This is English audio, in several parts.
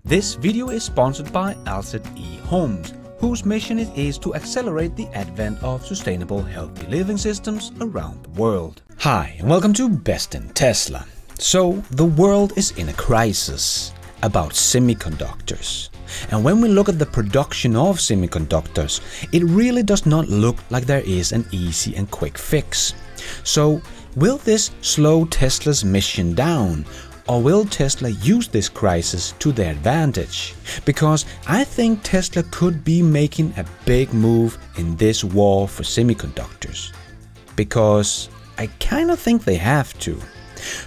This video is sponsored by Alcid eHomes, whose mission it is to accelerate the advent of sustainable, healthy living systems around the world. Hi, and welcome to Best in Tesla. So, the world is in a crisis about semiconductors. And when we look at the production of semiconductors, it really does not look like there is an easy and quick fix. So, will this slow Tesla's mission down? Or will Tesla use this crisis to their advantage? Because I think Tesla could be making a big move in this war for semiconductors. Because I kind of think they have to.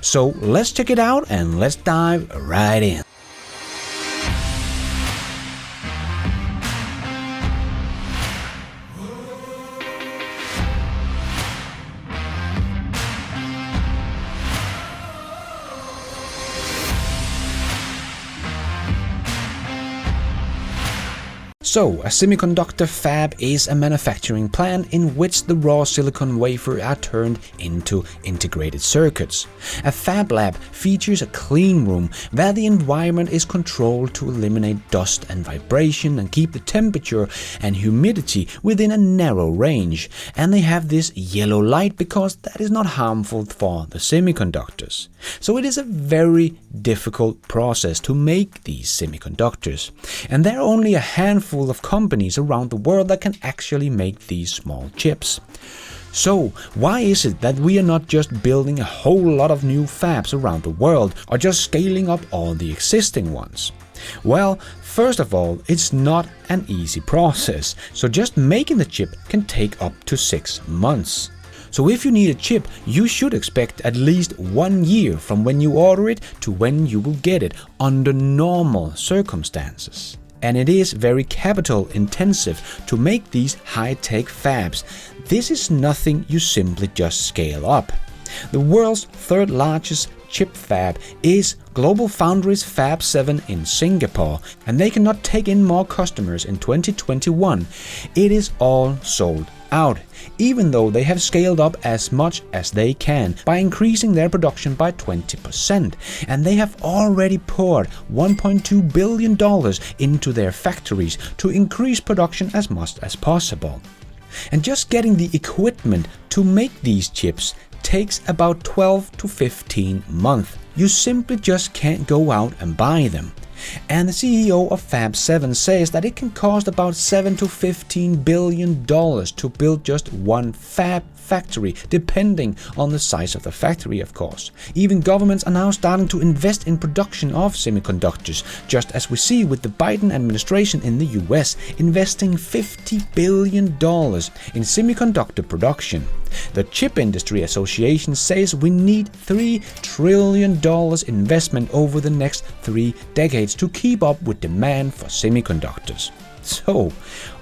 So let's check it out and let's dive right in. So, a semiconductor fab is a manufacturing plant in which the raw silicon wafer are turned into integrated circuits. A fab lab features a clean room where the environment is controlled to eliminate dust and vibration and keep the temperature and humidity within a narrow range. And they have this yellow light because that is not harmful for the semiconductors. So it is a very difficult process to make these semiconductors. And there are only a handful of companies around the world that can actually make these small chips. So, why is it that we are not just building a whole lot of new fabs around the world or just scaling up all the existing ones? Well, first of all, it's not an easy process, so just making the chip can take up to 6 months. So if you need a chip, you should expect at least 1 year from when you order it to when you will get it under normal circumstances. And it is very capital intensive to make these high-tech fabs. This is nothing you simply just scale up. The world's third largest chip fab is GlobalFoundries Fab 7 in Singapore, and they cannot take in more customers in 2021. It is all sold out, even though they have scaled up as much as they can by increasing their production by 20%, and they have already poured $1.2 billion into their factories to increase production as much as possible. And just getting the equipment to make these chips takes about 12 to 15 months. You simply just can't go out and buy them. And the CEO of Fab 7 says that it can cost about $7 to $15 billion to build just one fab factory, depending on the size of the factory, of course. Even governments are now starting to invest in production of semiconductors, just as we see with the Biden administration in the US investing $50 billion in semiconductor production. The Chip Industry Association says we need $3 trillion investment over the next 3 decades to keep up with demand for semiconductors. So,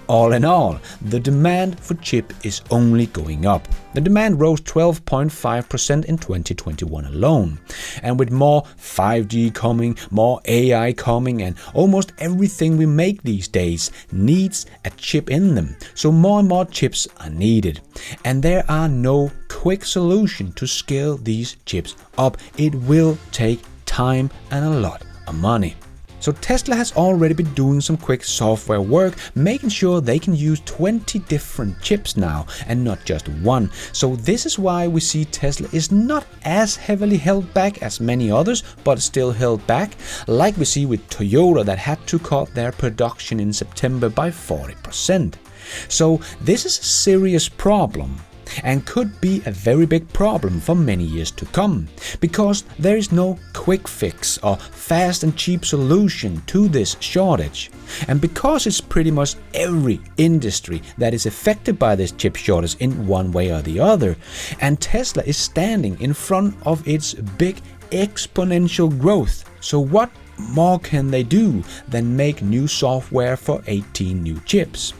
all in all, the demand for chip is only going up. The demand rose 12.5% in 2021 alone. And with more 5G coming, more AI coming, and almost everything we make these days needs a chip in them. So more and more chips are needed. And there are no quick solution to scale these chips up. It will take time and a lot of money. So Tesla has already been doing some quick software work, making sure they can use 20 different chips now and not just one. So this is why we see Tesla is not as heavily held back as many others, but still held back, like we see with Toyota that had to cut their production in September by 40%. So this is a serious problem. And could be a very big problem for many years to come, because there is no quick fix or fast and cheap solution to this shortage. And because it's pretty much every industry that is affected by this chip shortage in one way or the other, and Tesla is standing in front of its big exponential growth. So what more can they do than make new software for 18 new chips?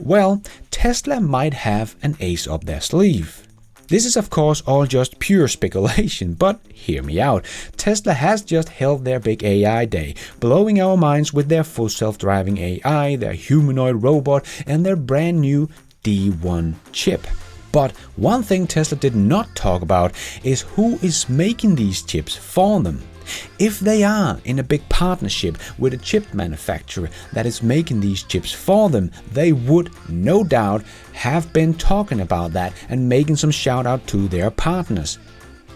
Well, Tesla might have an ace up their sleeve. This is of course all just pure speculation, but hear me out. Tesla has just held their big AI day, blowing our minds with their full self-driving AI, their humanoid robot, and their brand new D1 chip. But one thing Tesla did not talk about is who is making these chips for them. If they are in a big partnership with a chip manufacturer that is making these chips for them, they would no doubt have been talking about that and making some shout out to their partners.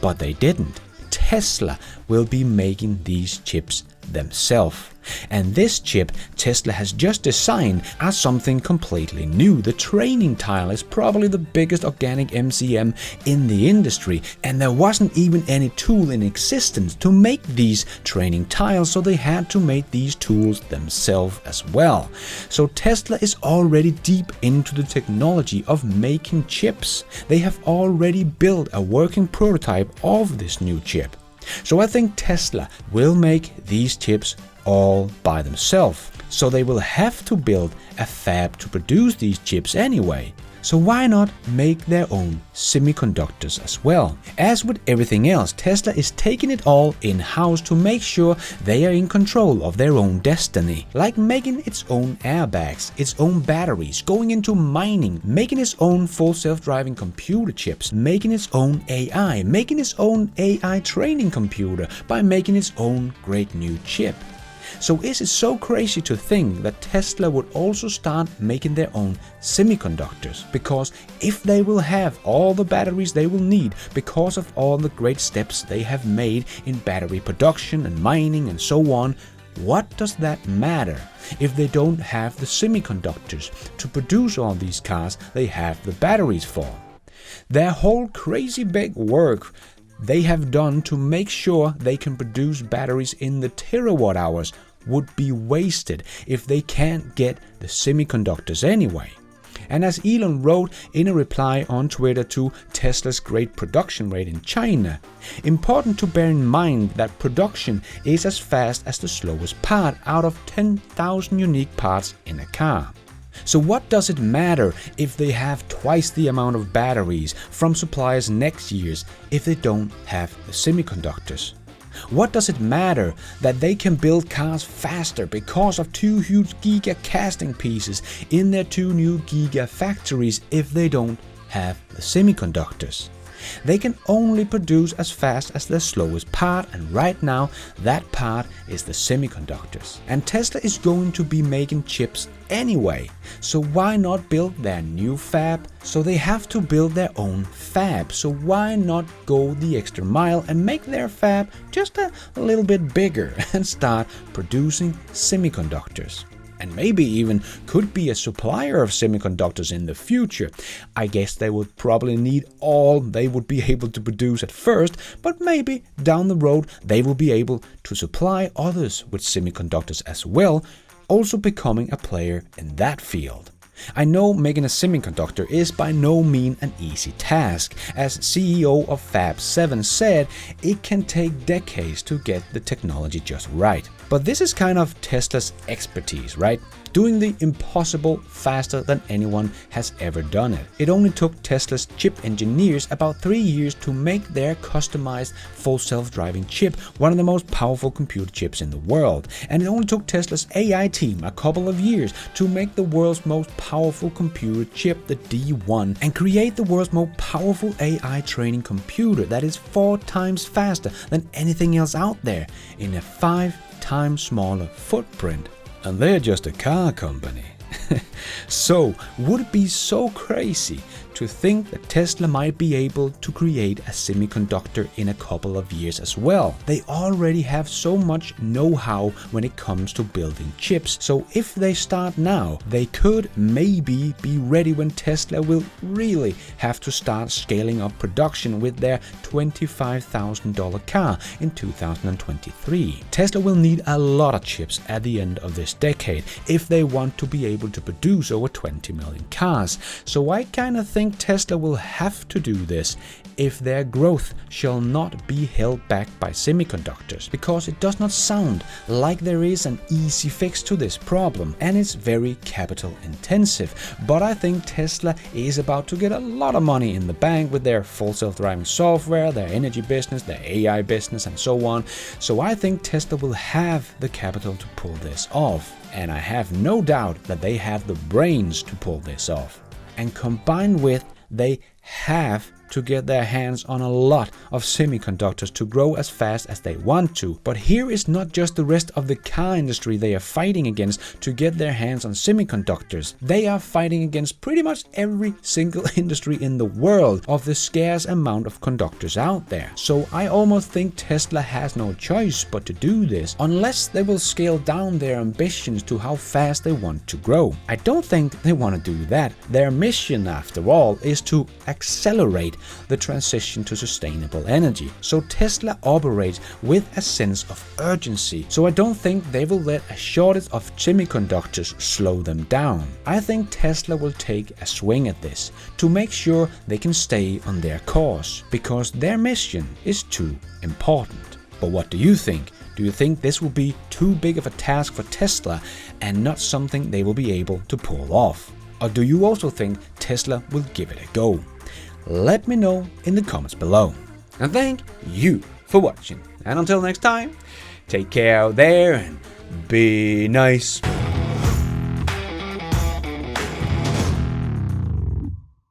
But they didn't. Tesla will be making these chips themselves. And this chip Tesla has just designed as something completely new. The training tile is probably the biggest organic MCM in the industry, and there wasn't even any tool in existence to make these training tiles, so they had to make these tools themselves as well. So Tesla is already deep into the technology of making chips. They have already built a working prototype of this new chip. So I think Tesla will make these chips all by themselves. So they will have to build a fab to produce these chips anyway. So why not make their own semiconductors as well? As with everything else, Tesla is taking it all in-house to make sure they are in control of their own destiny. Like making its own airbags, its own batteries, going into mining, making its own full self-driving computer chips, making its own AI, making its own AI training computer by making its own great new chip. So is it so crazy to think that Tesla would also start making their own semiconductors? Because if they will have all the batteries they will need because of all the great steps they have made in battery production and mining and so on, what does that matter if they don't have the semiconductors to produce all these cars they have the batteries for? Their whole crazy big work they have done to make sure they can produce batteries in the terawatt hours would be wasted if they can't get the semiconductors anyway. And as Elon wrote in a reply on Twitter to Tesla's great production rate in China, important to bear in mind that production is as fast as the slowest part out of 10,000 unique parts in a car. So what does it matter if they have twice the amount of batteries from suppliers next year if they don't have the semiconductors? What does it matter that they can build cars faster because of 2 huge giga casting pieces in their 2 new giga factories if they don't have the semiconductors? They can only produce as fast as the slowest part, and right now that part is the semiconductors. And Tesla is going to be making chips anyway, so why not build their new fab? So they have to build their own fab, so why not go the extra mile and make their fab just a little bit bigger and start producing semiconductors? And maybe even could be a supplier of semiconductors in the future. I guess they would probably need all they would be able to produce at first, but maybe down the road they will be able to supply others with semiconductors as well, also becoming a player in that field. I know making a semiconductor is by no means an easy task. As CEO of Fab 7 said, it can take decades to get the technology just right. But this is kind of Tesla's expertise, right? Doing the impossible faster than anyone has ever done it. It only took Tesla's chip engineers about 3 years to make their customized full self-driving chip, one of the most powerful computer chips in the world. And it only took Tesla's AI team a couple of years to make the world's most powerful computer chip, the D1, and create the world's most powerful AI training computer that is 4 times faster than anything else out there in a 5 times smaller footprint. And they're just a car company. So, would it be so crazy to think that Tesla might be able to create a semiconductor in a couple of years as well? They already have so much know-how when it comes to building chips, so if they start now, they could maybe be ready when Tesla will really have to start scaling up production with their $25,000 car in 2023. Tesla will need a lot of chips at the end of this decade if they want to be able to produce over 20 million cars, so I kind of think Tesla will have to do this if their growth shall not be held back by semiconductors, because it does not sound like there is an easy fix to this problem, and it's very capital intensive. But I think Tesla is about to get a lot of money in the bank with their full self-driving software, their energy business, their AI business, and so on. So I think Tesla will have the capital to pull this off, and I have no doubt that they have the brains to pull this off. And combined with they have to get their hands on a lot of semiconductors to grow as fast as they want to. But here is not just the rest of the car industry they are fighting against to get their hands on semiconductors. They are fighting against pretty much every single industry in the world of the scarce amount of conductors out there. So I almost think Tesla has no choice but to do this, unless they will scale down their ambitions to how fast they want to grow. I don't think they want to do that. Their mission, after all, is to accelerate the transition to sustainable energy. So Tesla operates with a sense of urgency. So I don't think they will let a shortage of semiconductors slow them down. I think Tesla will take a swing at this to make sure they can stay on their course, because their mission is too important. But what do you think? Do you think this will be too big of a task for Tesla and not something they will be able to pull off? Or do you also think Tesla will give it a go? Let me know in the comments below. And thank you for watching. And until next time, take care out there and be nice.